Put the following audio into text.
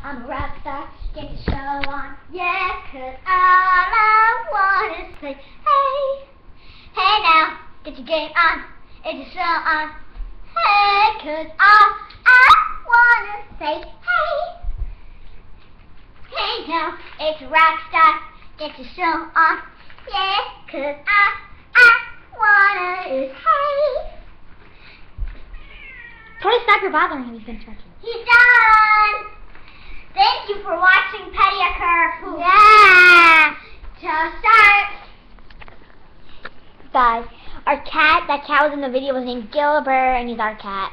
I'm a rock star, get your show on. Yeah, 'cause all I want is to say, hey, hey now, get your game on, get your show on. Hey, 'cause all I want is to say, hey, hey now, it's a rock star, get your show on. Yeah, 'cause all I want is hey. Tori, stop, you're bothering him. He's been stretching. He's done! Thank you for watching Pedicure. Yeah! To start. Guys, our cat, that cat was in the video, was named Gilbert, and he's our cat.